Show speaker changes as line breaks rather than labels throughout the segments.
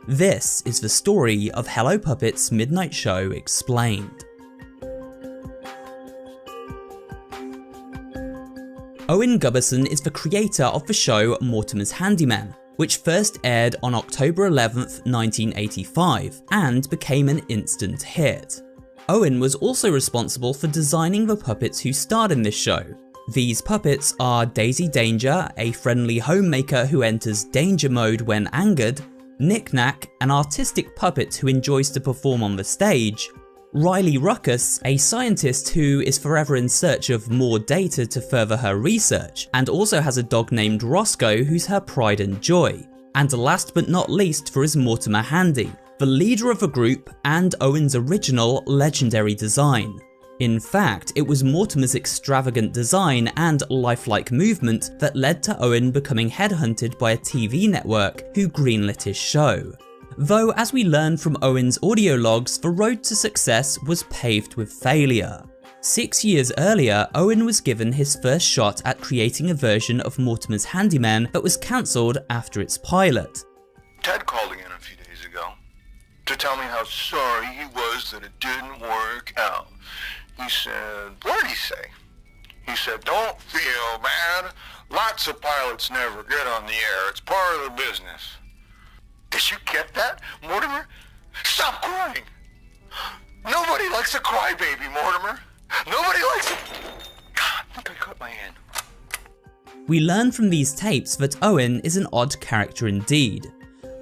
This is the story of Hello Puppets Midnight Show Explained. Owen Guberson is the creator of the show Mortimer's Handyman, which first aired on October 11th, 1985, and became an instant hit. Owen was also responsible for designing the puppets who starred in this show. These puppets are Daisy Danger, a friendly homemaker who enters danger mode when angered, Knick Knack, an artistic puppet who enjoys to perform on the stage, Riley Ruckus, a scientist who is forever in search of more data to further her research, and also has a dog named Roscoe who's her pride and joy, and last but not least there is Mortimer Handy, the leader of the group and Owen's original legendary design. In fact, it was Mortimer's extravagant design and lifelike movement that led to Owen becoming headhunted by a TV network who greenlit his show. Though, as we learn from Owen's audio logs, the road to success was paved with failure. 6 years earlier, Owen was given his first shot at creating a version of Mortimer's Handyman that was cancelled after its pilot.
Ted called again a few days ago to tell me how sorry he was that it didn't work out. He said, what did he say? He said, don't feel bad. Lots of pilots never get on the air. It's part of the business. Did you get that, Mortimer? Stop crying. Nobody likes a crybaby, Mortimer. Nobody likes it. God, I think I cut my hand.
We learn from these tapes that Owen is an odd character indeed.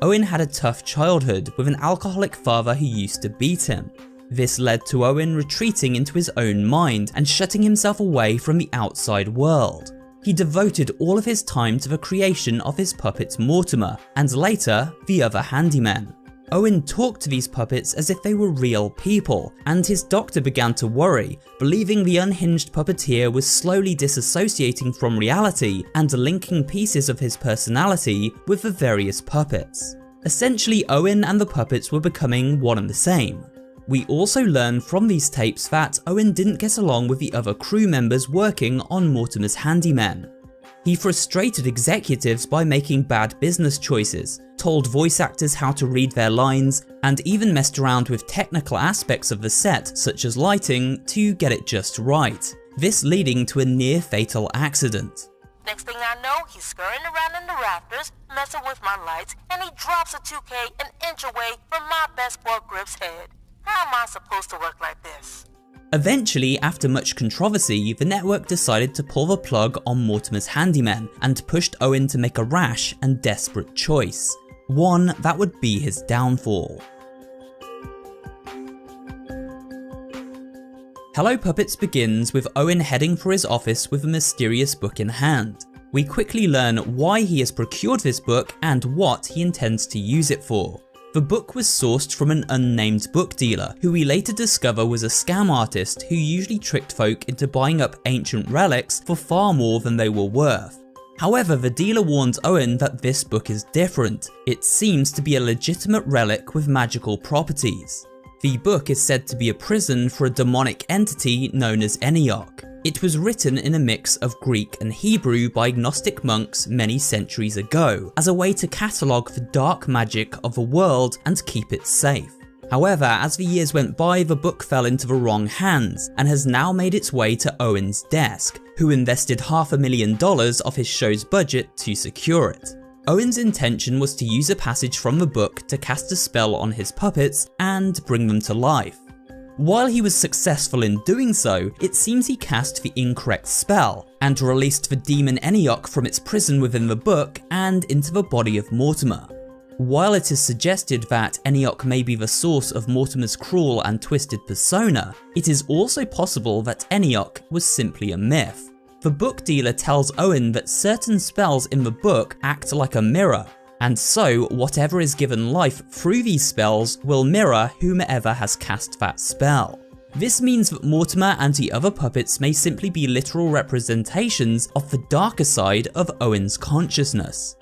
Owen had a tough childhood with an alcoholic father who used to beat him. This led to Owen retreating into his own mind and shutting himself away from the outside world. He devoted all of his time to the creation of his puppet Mortimer, and later, the other handymen. Owen talked to these puppets as if they were real people, and his doctor began to worry, believing the unhinged puppeteer was slowly disassociating from reality and linking pieces of his personality with the various puppets. Essentially, Owen and the puppets were becoming one and the same. We also learn from these tapes that Owen didn't get along with the other crew members working on Mortimer's Handyman. He frustrated executives by making bad business choices, told voice actors how to read their lines, and even messed around with technical aspects of the set such as lighting to get it just right, this leading to a near fatal accident.
Next thing I know, he's scurrying around in the rafters, messing with my lights, and he drops a 2K an inch away from my best sport grip's head. How am I supposed to work like this?
Eventually, after much controversy, the network decided to pull the plug on Mortimer's Handyman and pushed Owen to make a rash and desperate choice. One that would be his downfall. Hello Puppets begins with Owen heading for his office with a mysterious book in hand. We quickly learn why he has procured this book and what he intends to use it for. The book was sourced from an unnamed book dealer, who we later discover was a scam artist who usually tricked folk into buying up ancient relics for far more than they were worth. However, the dealer warns Owen that this book is different. It seems to be a legitimate relic with magical properties. The book is said to be a prison for a demonic entity known as Eniok. It was written in a mix of Greek and Hebrew by Gnostic monks many centuries ago, as a way to catalogue the dark magic of the world and keep it safe. However, as the years went by, the book fell into the wrong hands, and has now made its way to Owen's desk, who invested $500,000 of his show's budget to secure it. Owen's intention was to use a passage from the book to cast a spell on his puppets and bring them to life. While he was successful in doing so, it seems he cast the incorrect spell, and released the demon Eniok from its prison within the book and into the body of Mortimer. While it is suggested that Eniok may be the source of Mortimer's cruel and twisted persona, it is also possible that Eniok was simply a myth. The book dealer tells Owen that certain spells in the book act like a mirror, and so whatever is given life through these spells will mirror whomever has cast that spell. This means that Mortimer and the other puppets may simply be literal representations of the darker side of Owen's consciousness.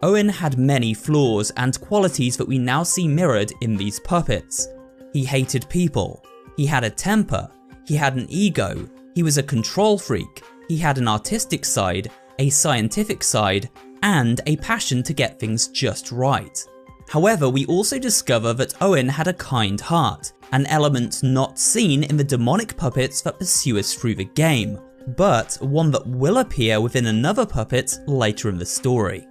Owen had many flaws and qualities that we now see mirrored in these puppets. He hated people, he had a temper, he had an ego, he was a control freak, he had an artistic side, a scientific side, and a passion to get things just right. However, we also discover that Owen had a kind heart, an element not seen in the demonic puppets that pursue us through the game, but one that will appear within another puppet later in the story.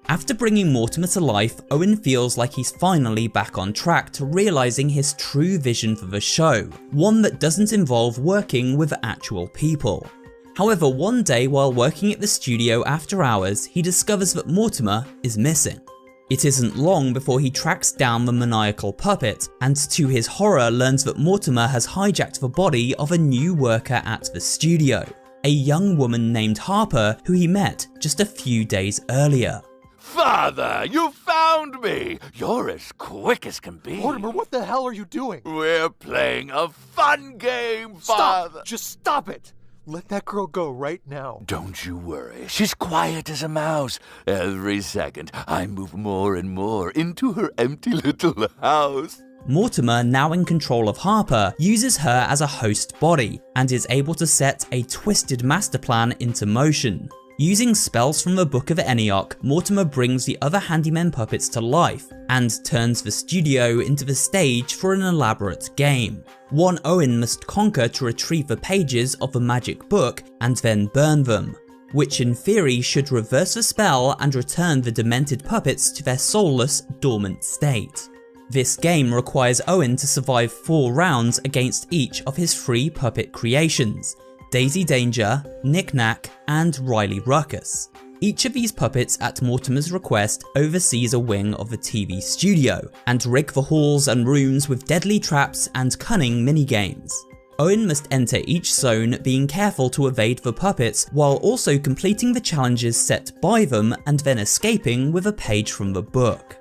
After bringing Mortimer to life, Owen feels like he's finally back on track to realising his true vision for the show, one that doesn't involve working with actual people. However, one day while working at the studio after hours, he discovers that Mortimer is missing. It isn't long before he tracks down the maniacal puppet, and to his horror learns that Mortimer has hijacked the body of a new worker at the studio, a young woman named Harper who he met just a few days earlier.
Father, you found me! You're as quick as can be.
Mortimer, what the hell are you doing?
We're playing a fun game, Father.
Stop! Just stop it! Let that girl go right now.
Don't you worry. She's quiet as a mouse. Every second, I move more and more into her empty little house.
Mortimer, now in control of Harper, uses her as a host body and is able to set a twisted master plan into motion. Using spells from the Book of Enoch, Mortimer brings the other handyman puppets to life and turns the studio into the stage for an elaborate game. One Owen must conquer to retrieve the pages of the magic book and then burn them, which in theory should reverse the spell and return the demented puppets to their soulless, dormant state. This game requires Owen to survive 4 rounds against each of his 3 puppet creations: Daisy Danger, Knick Knack, and Riley Ruckus. Each of these puppets at Mortimer's request oversees a wing of the TV studio, and rig the halls and rooms with deadly traps and cunning minigames. Owen must enter each zone, being careful to evade the puppets while also completing the challenges set by them and then escaping with a page from the book.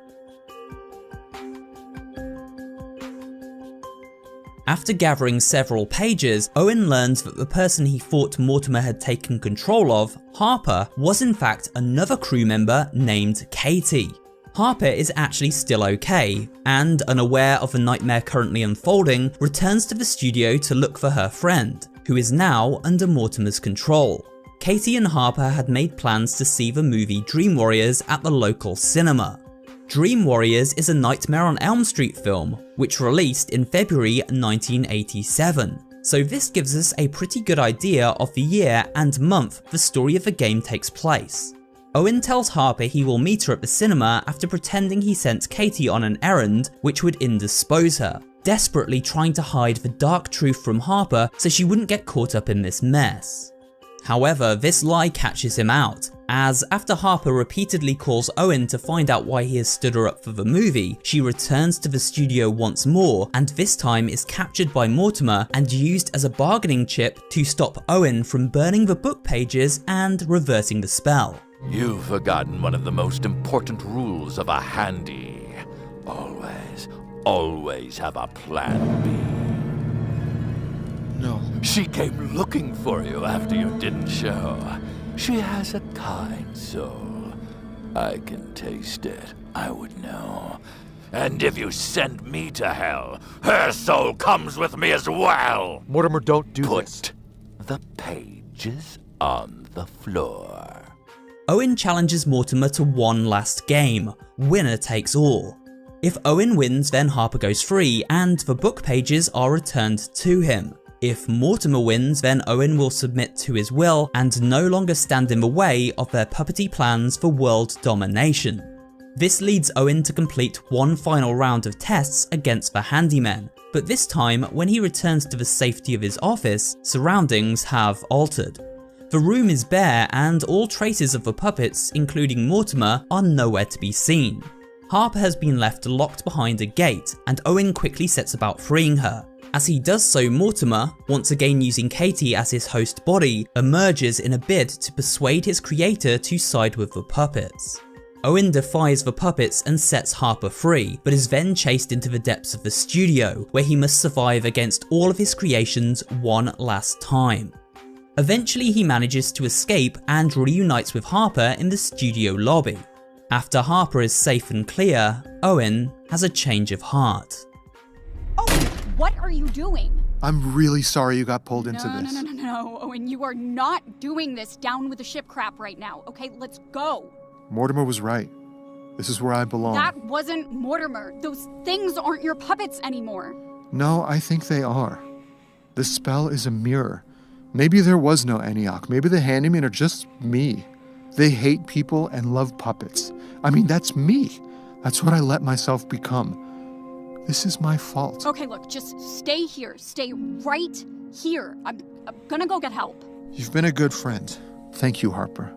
After gathering several pages, Owen learns that the person he thought Mortimer had taken control of, Harper, was in fact another crew member named Katie. Harper is actually still okay, and unaware of the nightmare currently unfolding, returns to the studio to look for her friend, who is now under Mortimer's control. Katie and Harper had made plans to see the movie Dream Warriors at the local cinema. Dream Warriors is a Nightmare on Elm Street film, which released in February 1987, so this gives us a pretty good idea of the year and month the story of the game takes place. Owen tells Harper he will meet her at the cinema after pretending he sent Katie on an errand which would indispose her, desperately trying to hide the dark truth from Harper so she wouldn't get caught up in this mess. However, this lie catches him out, as after Harper repeatedly calls Owen to find out why he has stood her up for the movie, she returns to the studio once more and this time is captured by Mortimer and used as a bargaining chip to stop Owen from burning the book pages and reversing the spell.
You've forgotten one of the most important rules of a handy. Always have a plan B.
No.
She came looking for you after you didn't show. She has a kind soul. I can taste it, I would know. And if you send me to hell, her soul comes with me as well!
Mortimer, don't do this.
Put the pages on the floor.
Owen challenges Mortimer to one last game, winner takes all. If Owen wins, then Harper goes free and the book pages are returned to him. If Mortimer wins, then Owen will submit to his will and no longer stand in the way of their puppety plans for world domination. This leads Owen to complete one final round of tests against the handymen, but this time when he returns to the safety of his office, surroundings have altered. The room is bare and all traces of the puppets, including Mortimer, are nowhere to be seen. Harper has been left locked behind a gate and Owen quickly sets about freeing her. As he does so, Mortimer, once again using Katie as his host body, emerges in a bid to persuade his creator to side with the puppets. Owen defies the puppets and sets Harper free, but is then chased into the depths of the studio, where he must survive against all of his creations one last time. Eventually he manages to escape and reunites with Harper in the studio lobby. After Harper is safe and clear, Owen has a change of heart.
Oh, what are you doing?
I'm really sorry you got pulled into this.
No, Owen, you are not doing this down with the ship crap right now, okay? Let's go.
Mortimer was right. This is where I belong.
That wasn't Mortimer. Those things aren't your puppets anymore.
No, I think they are. The spell is a mirror. Maybe there was no Antioch. Maybe the handymen are just me. They hate people and love puppets. I mean, that's me. That's what I let myself become. This is my fault.
Okay, look, just stay here. Stay right here. I'm gonna go get help.
You've been a good friend. Thank you, Harper.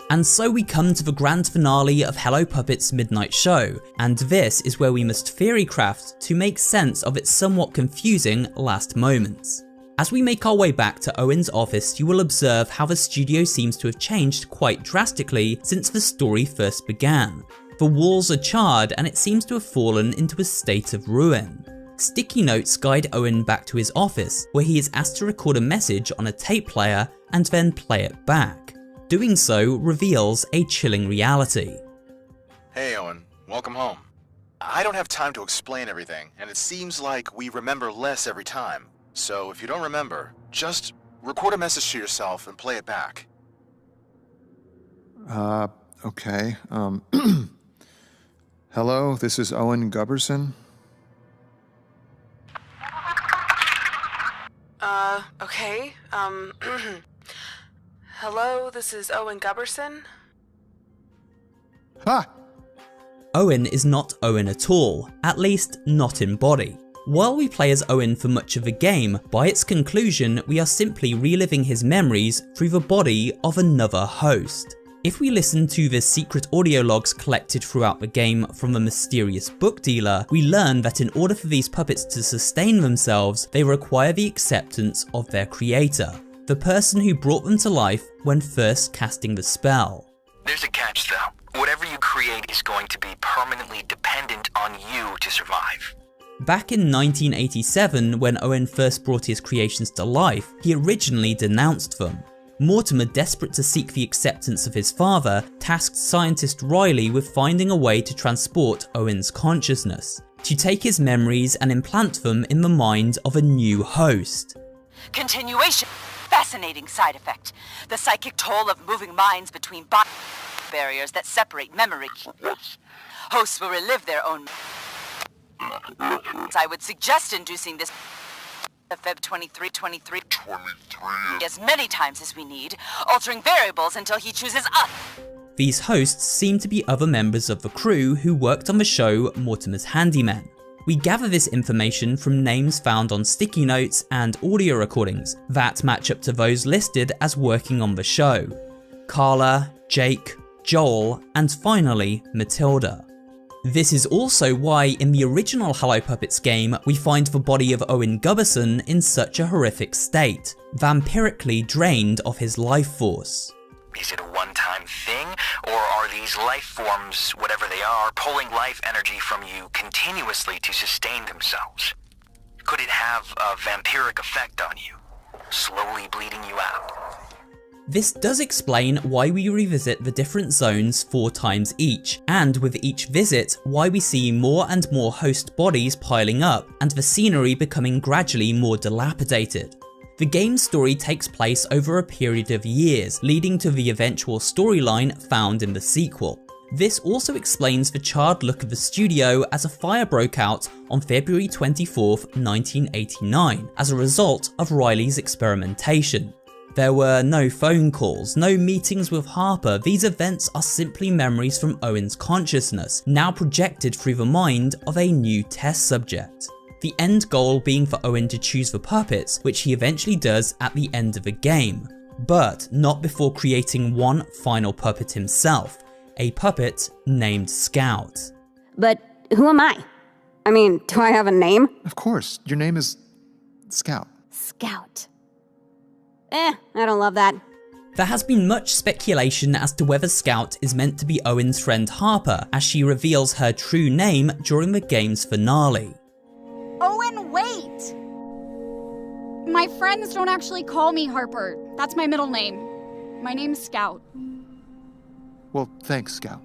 And so we come to the grand finale of Hello Puppet's Midnight Show, and this is where we must theorycraft to make sense of its somewhat confusing last moments. As we make our way back to Owen's office, you will observe how the studio seems to have changed quite drastically since the story first began. The walls are charred and it seems to have fallen into a state of ruin. Sticky notes guide Owen back to his office, where he is asked to record a message on a tape player and then play it back. Doing so reveals a chilling reality.
Hey Owen, welcome home. I don't have time to explain everything, and it seems like we remember less every time. So if you don't remember, just record a message to yourself and play it back.
Okay. Hello, this is Owen Gubberson.
Okay. Hello, this is Owen Gubberson.
Ha!
Owen is not Owen at all, at least not in body. While we play as Owen for much of the game, by its conclusion we are simply reliving his memories through the body of another host. If we listen to the secret audio logs collected throughout the game from the mysterious book dealer, we learn that in order for these puppets to sustain themselves, they require the acceptance of their creator, the person who brought them to life when first casting the spell.
There's a catch though. Whatever you create is going to be permanently dependent on you to survive.
Back in 1987, when Owen first brought his creations to life, he originally denounced them. Mortimer, desperate to seek the acceptance of his father, tasked scientist Riley with finding a way to transport Owen's consciousness, to take his memories and implant them in the mind of a new host.
Continuation. Fascinating side effect. The psychic toll of moving minds between barriers that separate memory. Hosts will relive their own. I would suggest inducing this Feb 23 as many times as we need, altering variables until he chooses us.
These hosts seem to be other members of the crew who worked on the show Mortimer's Handymen. We gather this information from names found on sticky notes and audio recordings that match up to those listed as working on the show. Carla, Jake, Joel, and finally Matilda. This is also why in the original Hello Puppets game we find the body of Owen Gubberson in such a horrific state, vampirically drained of his life force.
Is it a one-time thing, or are these life forms, whatever they are, pulling life energy from you continuously to sustain themselves? Could it have a vampiric effect on you, slowly bleeding you out?
This does explain why we revisit the different zones 4 times each, and with each visit, why we see more and more host bodies piling up and the scenery becoming gradually more dilapidated. The game's story takes place over a period of years, leading to the eventual storyline found in the sequel. This also explains the charred look of the studio as a fire broke out on February 24th, 1989, as a result of Riley's experimentation. There were no phone calls, no meetings with Harper. These events are simply memories from Owen's consciousness, now projected through the mind of a new test subject. The end goal being for Owen to choose the puppets, which he eventually does at the end of the game, but not before creating one final puppet himself, a puppet named Scout.
But who am I? I mean, do I have a name?
Of course, your name is Scout.
Scout. I don't love that.
There has been much speculation as to whether Scout is meant to be Owen's friend Harper, as she reveals her true name during the game's finale.
Owen, wait! My friends don't actually call me Harper. That's my middle name. My name's Scout.
Well, thanks, Scout.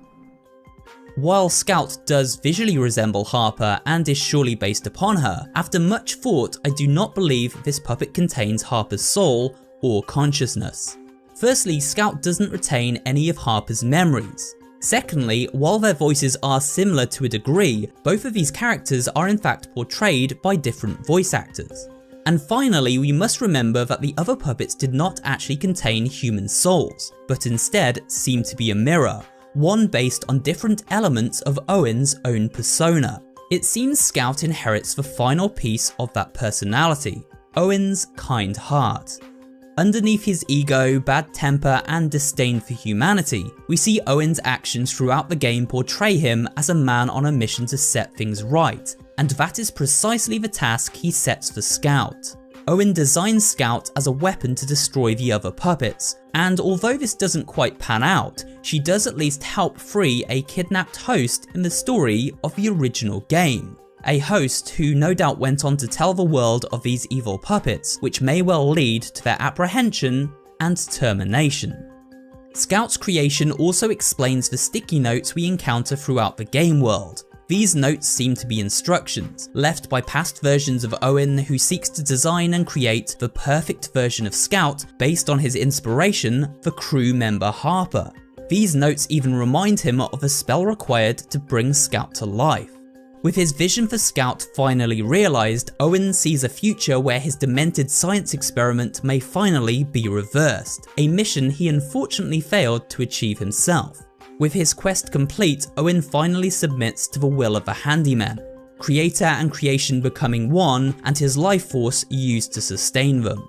While Scout does visually resemble Harper and is surely based upon her, after much thought I do not believe this puppet contains Harper's soul or consciousness. Firstly, Scout doesn't retain any of Harper's memories. Secondly, while their voices are similar to a degree, both of these characters are in fact portrayed by different voice actors. And finally, we must remember that the other puppets did not actually contain human souls, but instead seem to be a mirror, one based on different elements of Owen's own persona. It seems Scout inherits the final piece of that personality, Owen's kind heart. Underneath his ego, bad temper, and disdain for humanity, we see Owen's actions throughout the game portray him as a man on a mission to set things right, and that is precisely the task he sets for Scout. Owen designs Scout as a weapon to destroy the other puppets, and although this doesn't quite pan out, she does at least help free a kidnapped host in the story of the original game. A host who no doubt went on to tell the world of these evil puppets, which may well lead to their apprehension and termination. Scout's creation also explains the sticky notes we encounter throughout the game world. These notes seem to be instructions, left by past versions of Owen who seeks to design and create the perfect version of Scout based on his inspiration for crew member Harper. These notes even remind him of a spell required to bring Scout to life. With his vision for Scout finally realised, Owen sees a future where his demented science experiment may finally be reversed, a mission he unfortunately failed to achieve himself. With his quest complete, Owen finally submits to the will of the Handyman, creator and creation becoming one and his life force used to sustain them.